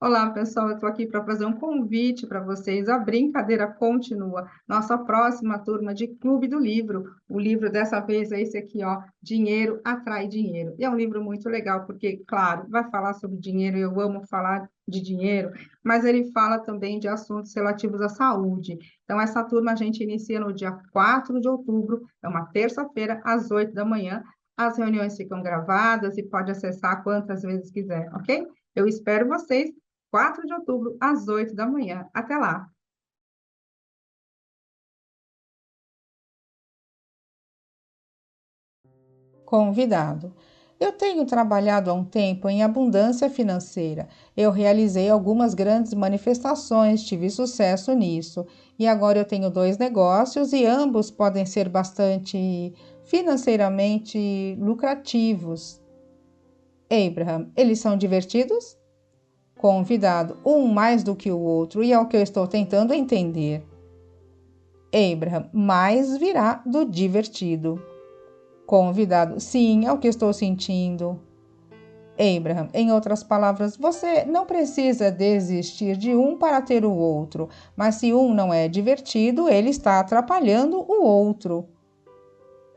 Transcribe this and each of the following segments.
Olá, pessoal. Eu estou aqui para fazer um convite para vocês. A brincadeira continua. Nossa próxima turma de Clube do Livro. O livro dessa vez é esse aqui, ó, Dinheiro Atrai Dinheiro. E é um livro muito legal, porque, claro, vai falar sobre dinheiro, eu amo falar de dinheiro, mas ele fala também de assuntos relativos à saúde. Então, essa turma a gente inicia no dia 4 de outubro, é uma terça-feira, às 8 da manhã. As reuniões ficam gravadas e pode acessar quantas vezes quiser, ok? Eu espero vocês. 4 de outubro, às 8 da manhã. Até lá! Convidado. Eu tenho trabalhado há um tempo em abundância financeira. Eu realizei algumas grandes manifestações, tive sucesso nisso. E agora eu tenho dois negócios e ambos podem ser bastante financeiramente lucrativos. Abraham, eles são divertidos? Convidado, um mais do que o outro, e é o que eu estou tentando entender. Abraham, mais virá do divertido. Convidado, sim, é o que estou sentindo. Abraham, em outras palavras, você não precisa desistir de um para ter o outro, mas se um não é divertido, ele está atrapalhando o outro.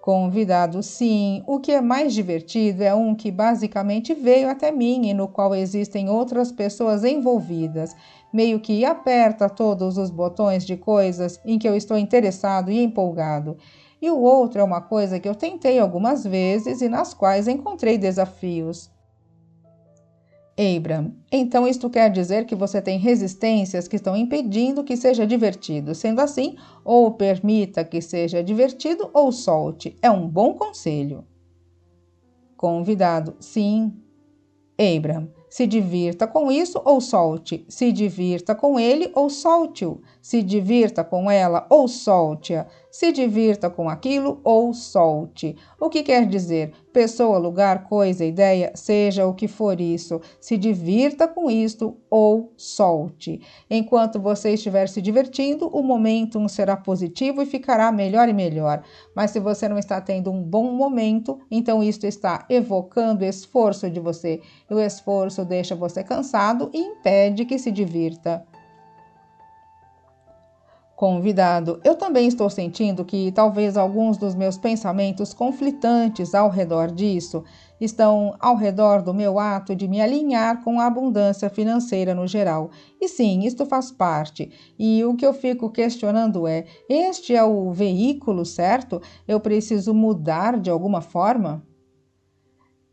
Convidado, sim, o que é mais divertido é um que basicamente veio até mim e no qual existem outras pessoas envolvidas, meio que aperta todos os botões de coisas em que eu estou interessado e empolgado. E o outro é uma coisa que eu tentei algumas vezes e nas quais encontrei desafios. Abram, então isto quer dizer que você tem resistências que estão impedindo que seja divertido. Sendo assim, ou permita que seja divertido ou solte. É um bom conselho. Convidado, sim. Abram, se divirta com isso ou solte. Se divirta com ele ou solte-o. Se divirta com ela ou solte-a. Se divirta com aquilo ou solte. O que quer dizer? Pessoa, lugar, coisa, ideia, seja o que for isso. Se divirta com isto ou solte. Enquanto você estiver se divertindo, o momentum será positivo e ficará melhor e melhor. Mas se você não está tendo um bom momento, então isto está evocando esforço de você. E o esforço deixa você cansado e impede que se divirta. Convidado, eu também estou sentindo que talvez alguns dos meus pensamentos conflitantes ao redor disso estão ao redor do meu ato de me alinhar com a abundância financeira no geral. E sim, isto faz parte. E o que eu fico questionando é: este é o veículo certo? Eu preciso mudar de alguma forma?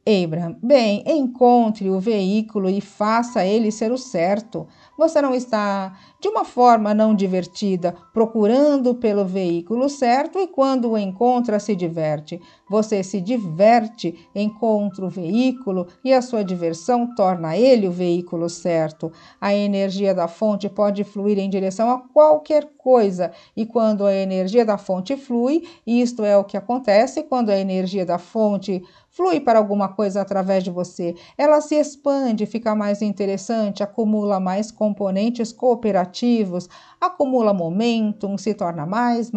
Abraham, bem, encontre o veículo e faça ele ser o certo. Você não está, de uma forma não divertida, procurando pelo veículo certo e quando o encontra se diverte. Você se diverte, encontra o veículo e a sua diversão torna ele o veículo certo. A energia da fonte pode fluir em direção a qualquer coisa e quando a energia da fonte flui, isto é o que acontece quando a energia da fonte flui para alguma coisa através de você. Ela se expande, fica mais interessante, acumula mais componentes cooperativos, acumula momentum, se torna mais.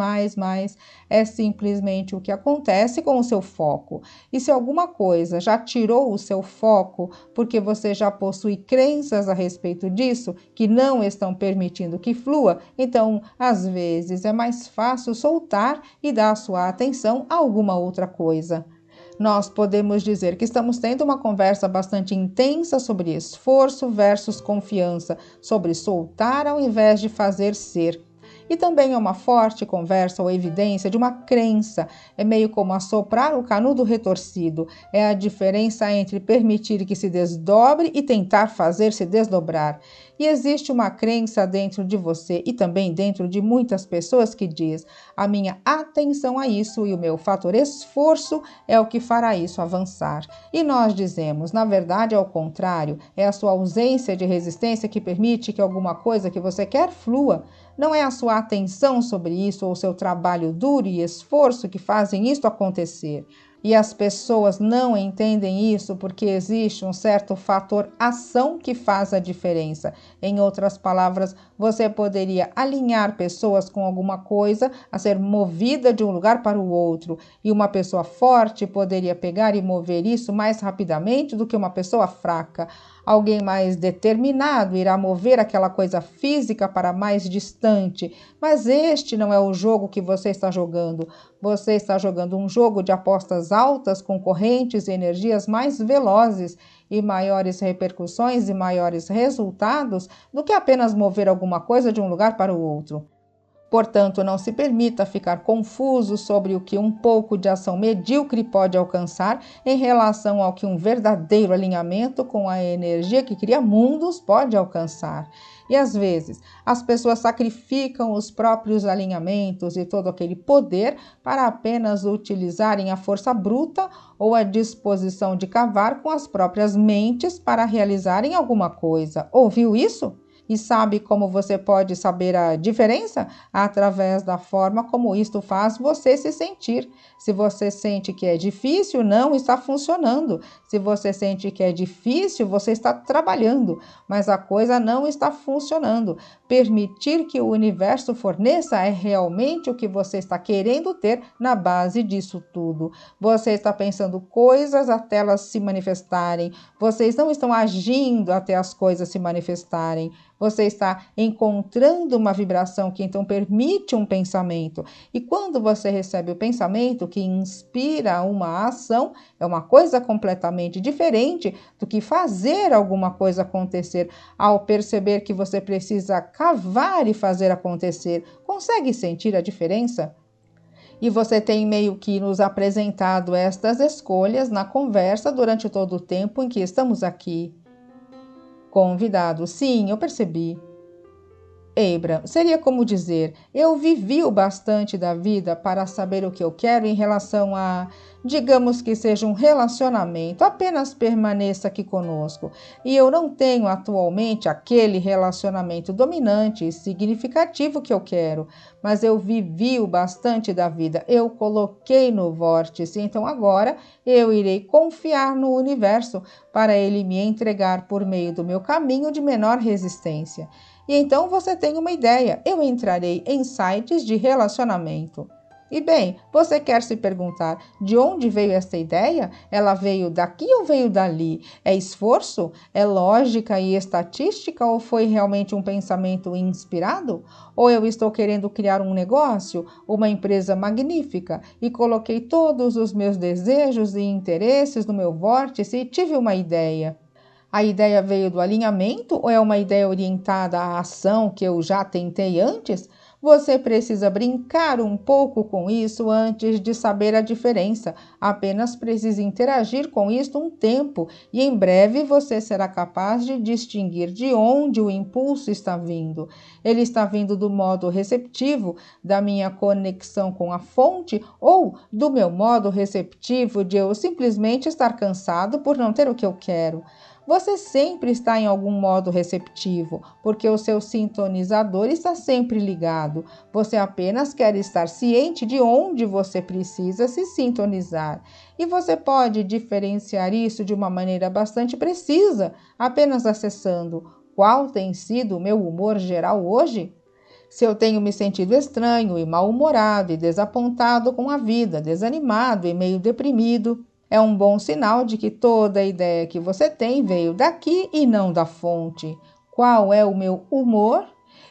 É simplesmente o que acontece com o seu foco. E se alguma coisa já tirou o seu foco, porque você já possui crenças a respeito disso que não estão permitindo que flua, então às vezes é mais fácil soltar e dar sua atenção a alguma outra coisa. Nós podemos dizer que estamos tendo uma conversa bastante intensa sobre esforço versus confiança, sobre soltar ao invés de fazer ser. E também é uma forte conversa ou evidência de uma crença. É meio como assoprar o canudo retorcido. É a diferença entre permitir que se desdobre e tentar fazer se desdobrar. E existe uma crença dentro de você e também dentro de muitas pessoas que diz: a minha atenção a isso e o meu fator esforço é o que fará isso avançar. E nós dizemos, na verdade, ao contrário, é a sua ausência de resistência que permite que alguma coisa que você quer flua. Não é a sua atenção sobre isso ou seu trabalho duro e esforço que fazem isto acontecer. E as pessoas não entendem isso porque existe um certo fator ação que faz a diferença. Em outras palavras, você poderia alinhar pessoas com alguma coisa a ser movida de um lugar para o outro. E uma pessoa forte poderia pegar e mover isso mais rapidamente do que uma pessoa fraca. Alguém mais determinado irá mover aquela coisa física para mais distante, mas este não é o jogo que você está jogando. Você está jogando um jogo de apostas altas com correntes e energias mais velozes e maiores repercussões e maiores resultados do que apenas mover alguma coisa de um lugar para o outro. Portanto, não se permita ficar confuso sobre o que um pouco de ação medíocre pode alcançar em relação ao que um verdadeiro alinhamento com a energia que cria mundos pode alcançar. E às vezes, as pessoas sacrificam os próprios alinhamentos e todo aquele poder para apenas utilizarem a força bruta ou a disposição de cavar com as próprias mentes para realizarem alguma coisa. Ouviu isso? E sabe como você pode saber a diferença? Através da forma como isto faz você se sentir. Se você sente que é difícil, não está funcionando. Se você sente que é difícil, você está trabalhando, mas a coisa não está funcionando. Permitir que o universo forneça é realmente o que você está querendo ter na base disso tudo. Você está pensando coisas até elas se manifestarem. Vocês não estão agindo até as coisas se manifestarem. Você está encontrando uma vibração que então permite um pensamento. E quando você recebe o pensamento que inspira uma ação, é uma coisa completamente diferente do que fazer alguma coisa acontecer. Ao perceber que você precisa cavar e fazer acontecer, consegue sentir a diferença? E você tem meio que nos apresentado estas escolhas na conversa durante todo o tempo em que estamos aqui. Convidado, sim, eu percebi. Abram, seria como dizer, eu vivi o bastante da vida para saber o que eu quero em relação a, digamos que seja um relacionamento, apenas permaneça aqui conosco. E eu não tenho atualmente aquele relacionamento dominante e significativo que eu quero, mas eu vivi o bastante da vida, eu coloquei no vórtice, então agora eu irei confiar no universo para ele me entregar por meio do meu caminho de menor resistência. E então você tem uma ideia, eu entrarei em sites de relacionamento. E bem, você quer se perguntar de onde veio esta ideia? Ela veio daqui ou veio dali? É esforço? É lógica e estatística ou foi realmente um pensamento inspirado? Ou eu estou querendo criar um negócio, uma empresa magnífica e coloquei todos os meus desejos e interesses no meu vórtice e tive uma ideia? A ideia veio do alinhamento ou é uma ideia orientada à ação que eu já tentei antes? Você precisa brincar um pouco com isso antes de saber a diferença. Apenas precisa interagir com isto um tempo e em breve você será capaz de distinguir de onde o impulso está vindo. Ele está vindo do modo receptivo da minha conexão com a fonte ou do meu modo receptivo de eu simplesmente estar cansado por não ter o que eu quero. Você sempre está em algum modo receptivo, porque o seu sintonizador está sempre ligado. Você apenas quer estar ciente de onde você precisa se sintonizar. E você pode diferenciar isso de uma maneira bastante precisa, apenas acessando qual tem sido o meu humor geral hoje. Se eu tenho me sentido estranho e mal-humorado e desapontado com a vida, desanimado e meio deprimido, é um bom sinal de que toda a ideia que você tem veio daqui e não da fonte. Qual é o meu humor?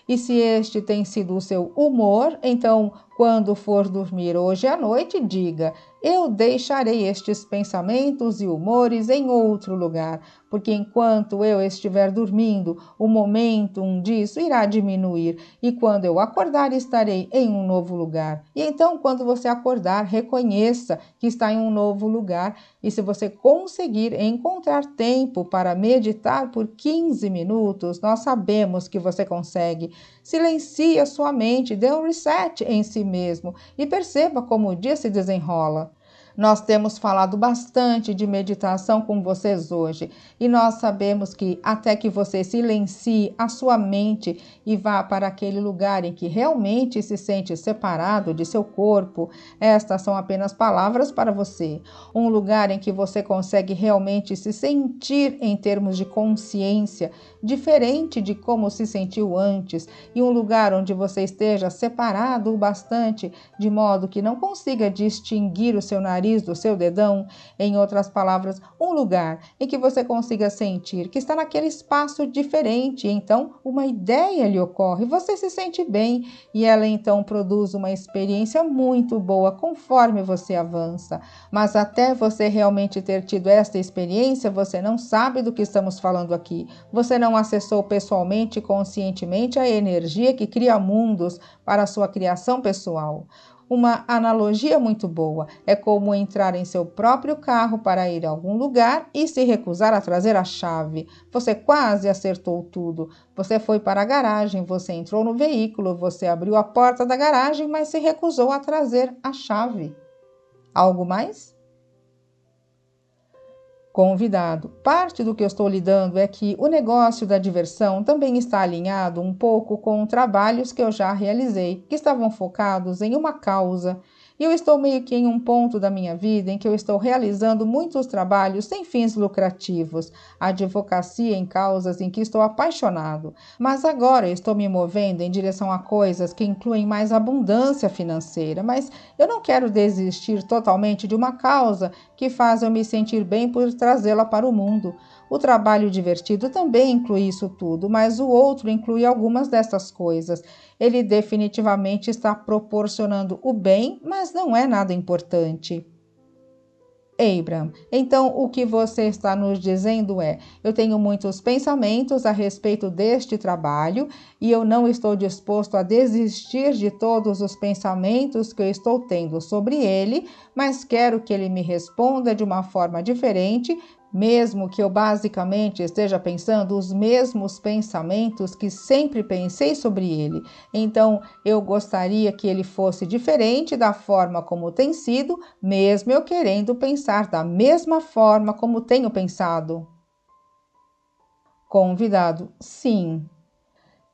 E se este tem sido o seu humor, então, quando for dormir hoje à noite, diga: eu deixarei estes pensamentos e humores em outro lugar, porque enquanto eu estiver dormindo, o momentum disso irá diminuir, e quando eu acordar, estarei em um novo lugar. E então, quando você acordar, reconheça que está em um novo lugar, e se você conseguir encontrar tempo para meditar por 15 minutos, nós sabemos que você consegue. Silencie a sua mente, dê um reset em si mesmo e perceba como o dia se desenrola. Nós temos falado bastante de meditação com vocês hoje e nós sabemos que até que você silencie a sua mente e vá para aquele lugar em que realmente se sente separado de seu corpo, estas são apenas palavras para você. Um lugar em que você consegue realmente se sentir em termos de consciência, diferente de como se sentiu antes, e um lugar onde você esteja separado o bastante, de modo que não consiga distinguir o seu nariz do seu dedão. Em outras palavras, um lugar em que você consiga sentir que está naquele espaço diferente, então uma ideia lhe ocorre, você se sente bem e ela então produz uma experiência muito boa conforme você avança. Mas até você realmente ter tido esta experiência, você não sabe do que estamos falando aqui. Você não acessou pessoalmente e conscientemente a energia que cria mundos para a sua criação pessoal. Uma analogia muito boa é como entrar em seu próprio carro para ir a algum lugar e se recusar a trazer a chave. Você quase acertou tudo. Você foi para a garagem, você entrou no veículo, você abriu a porta da garagem, mas se recusou a trazer a chave. Algo mais? Convidado. Parte do que eu estou lidando é que o negócio da diversão também está alinhado um pouco com trabalhos que eu já realizei, que estavam focados em uma causa. E eu estou meio que em um ponto da minha vida em que eu estou realizando muitos trabalhos sem fins lucrativos, advocacia em causas em que estou apaixonado. Mas agora eu estou me movendo em direção a coisas que incluem mais abundância financeira, mas eu não quero desistir totalmente de uma causa que faz eu me sentir bem por trazê-la para o mundo. O trabalho divertido também inclui isso tudo, mas o outro inclui algumas dessas coisas. Ele definitivamente está proporcionando o bem, mas não é nada importante. Abraham, então o que você está nos dizendo é: eu tenho muitos pensamentos a respeito deste trabalho e eu não estou disposto a desistir de todos os pensamentos que eu estou tendo sobre ele, mas quero que ele me responda de uma forma diferente, mesmo que eu basicamente esteja pensando os mesmos pensamentos que sempre pensei sobre ele. Então, eu gostaria que ele fosse diferente da forma como tem sido, mesmo eu querendo pensar da mesma forma como tenho pensado. Convidado: sim.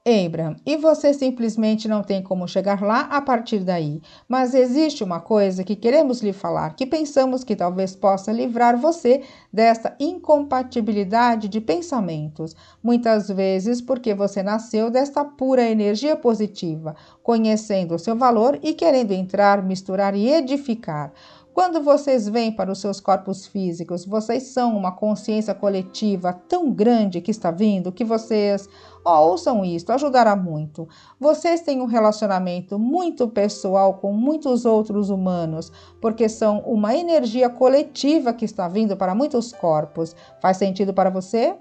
Abraham, e você simplesmente não tem como chegar lá a partir daí. Mas existe uma coisa que queremos lhe falar, que pensamos que talvez possa livrar você desta incompatibilidade de pensamentos. Muitas vezes porque você nasceu desta pura energia positiva, conhecendo o seu valor e querendo entrar, misturar e edificar. Quando vocês vêm para os seus corpos físicos, vocês são uma consciência coletiva tão grande que está vindo que vocês... ouçam isto, ajudará muito. Vocês têm um relacionamento muito pessoal com muitos outros humanos, porque são uma energia coletiva que está vindo para muitos corpos. Faz sentido para você?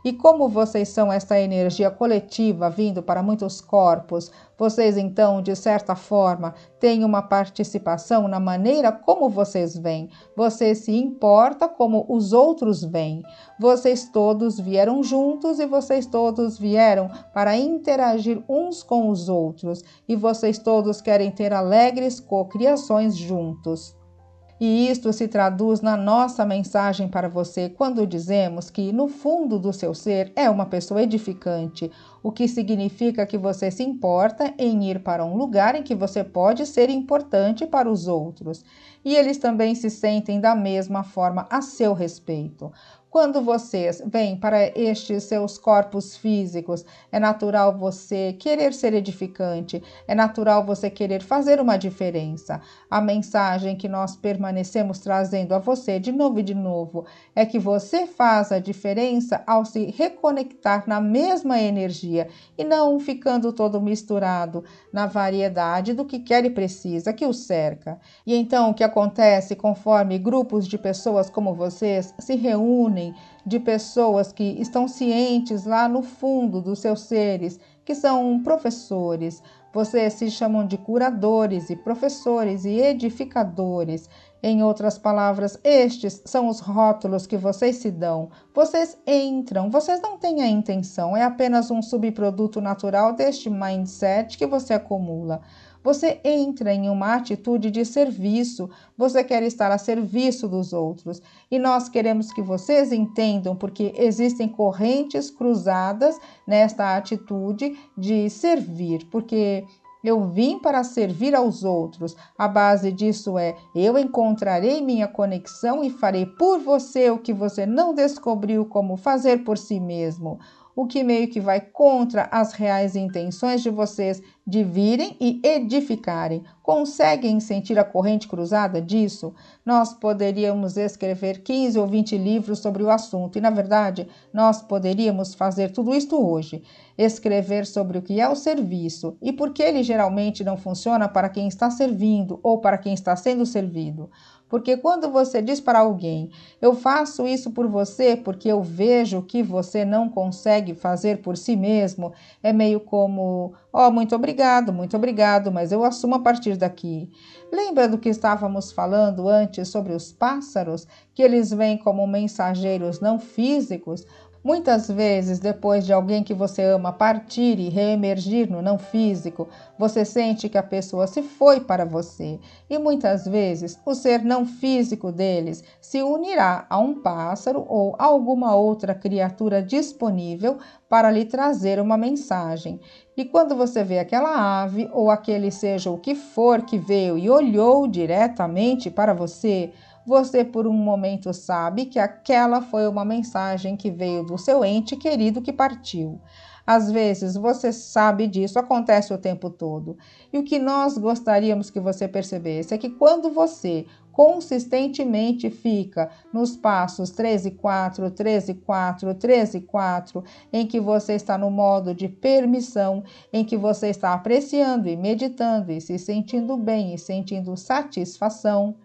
E como vocês são esta energia coletiva vindo para muitos corpos, vocês então, de certa forma, têm uma participação na maneira como vocês veem. Você se importa como os outros veem. Vocês todos vieram juntos e vocês todos vieram para interagir uns com os outros. E vocês todos querem ter alegres cocriações juntos. E isto se traduz na nossa mensagem para você quando dizemos que, no fundo do seu ser, é uma pessoa edificante, o que significa que você se importa em ir para um lugar em que você pode ser importante para os outros. E eles também se sentem da mesma forma a seu respeito. Quando vocês vêm para estes seus corpos físicos, é natural você querer ser edificante, é natural você querer fazer uma diferença. A mensagem que nós permanecemos trazendo a você de novo é que você faz a diferença ao se reconectar na mesma energia e não ficando todo misturado na variedade do que quer e precisa que o cerca. E então o que acontece conforme grupos de pessoas como vocês se reúnem, de pessoas que estão cientes lá no fundo dos seus seres, que são professores. Vocês se chamam de curadores e professores e edificadores. Em outras palavras, estes são os rótulos que vocês se dão. Vocês entram, vocês não têm a intenção, é apenas um subproduto natural deste mindset que você acumula. Você entra em uma atitude de serviço, você quer estar a serviço dos outros. E nós queremos que vocês entendam, porque existem correntes cruzadas nesta atitude de servir, porque eu vim para servir aos outros. A base disso é: eu encontrarei minha conexão e farei por você o que você não descobriu como fazer por si mesmo. o que meio que vai contra as reais intenções de vocês de virem e edificarem. Conseguem sentir a corrente cruzada disso? Nós poderíamos escrever 15 ou 20 livros sobre o assunto e, na verdade, nós poderíamos fazer tudo isto hoje. Escrever sobre o que é o serviço e por que ele geralmente não funciona para quem está servindo ou para quem está sendo servido. Porque quando você diz para alguém, eu faço isso por você porque eu vejo que você não consegue fazer por si mesmo, é meio como, muito obrigado, mas eu assumo a partir daqui. Lembra do que estávamos falando antes sobre os pássaros, que eles vêm como mensageiros não físicos? Muitas vezes, depois de alguém que você ama partir e reemergir no não físico, você sente que a pessoa se foi para você. E muitas vezes, o ser não físico deles se unirá a um pássaro ou a alguma outra criatura disponível para lhe trazer uma mensagem. E quando você vê aquela ave ou aquele seja o que for que veio e olhou diretamente para você, você por um momento sabe que aquela foi uma mensagem que veio do seu ente querido que partiu. Às vezes você sabe disso, acontece o tempo todo. E o que nós gostaríamos que você percebesse é que quando você consistentemente fica nos passos 13, 4, 13, 4, 13, 4, em que você está no modo de permissão, em que você está apreciando e meditando e se sentindo bem e sentindo satisfação,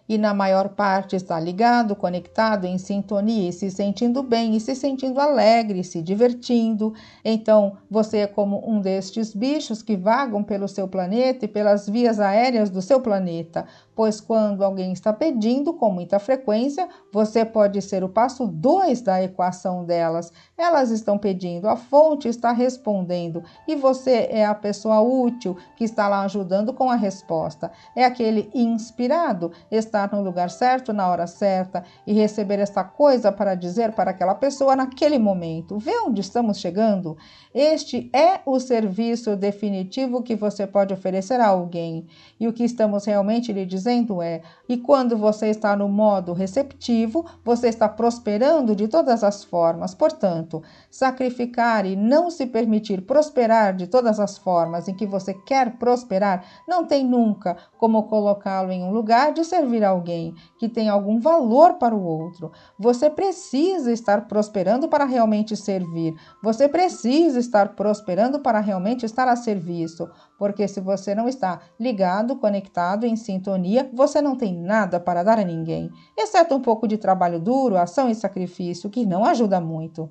e na maior parte está ligado, conectado, em sintonia e se sentindo bem e se sentindo alegre, se divertindo. Então, você é como um destes bichos que vagam pelo seu planeta e pelas vias aéreas do seu planeta, pois quando alguém está pedindo com muita frequência, você pode ser o passo 2 da equação delas. Elas estão pedindo, a fonte está respondendo e você é a pessoa útil que está lá ajudando com a resposta. É aquele inspirado, estar no lugar certo, na hora certa e receber esta coisa para dizer para aquela pessoa naquele momento. Vê onde estamos chegando? Este é o serviço definitivo que você pode oferecer a alguém. E o que estamos realmente lhe dizendo é: e quando você está no modo receptivo, você está prosperando de todas as formas. Portanto, sacrificar e não se permitir prosperar de todas as formas em que você quer prosperar não tem nunca como colocá-lo em um lugar de servir a alguém que tem algum valor para o outro. Você precisa estar prosperando para realmente servir. Você precisa estar prosperando para realmente estar a serviço. Porque se você não está ligado, conectado, em sintonia, você não tem nada para dar a ninguém, exceto um pouco de trabalho duro, ação e sacrifício, que não ajuda muito.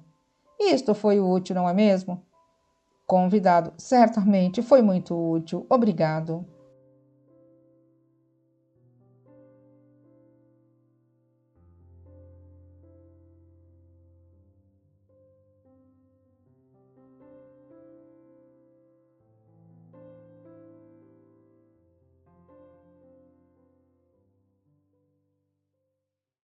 Isto foi útil, não é mesmo? Convidado, certamente foi muito útil. Obrigado.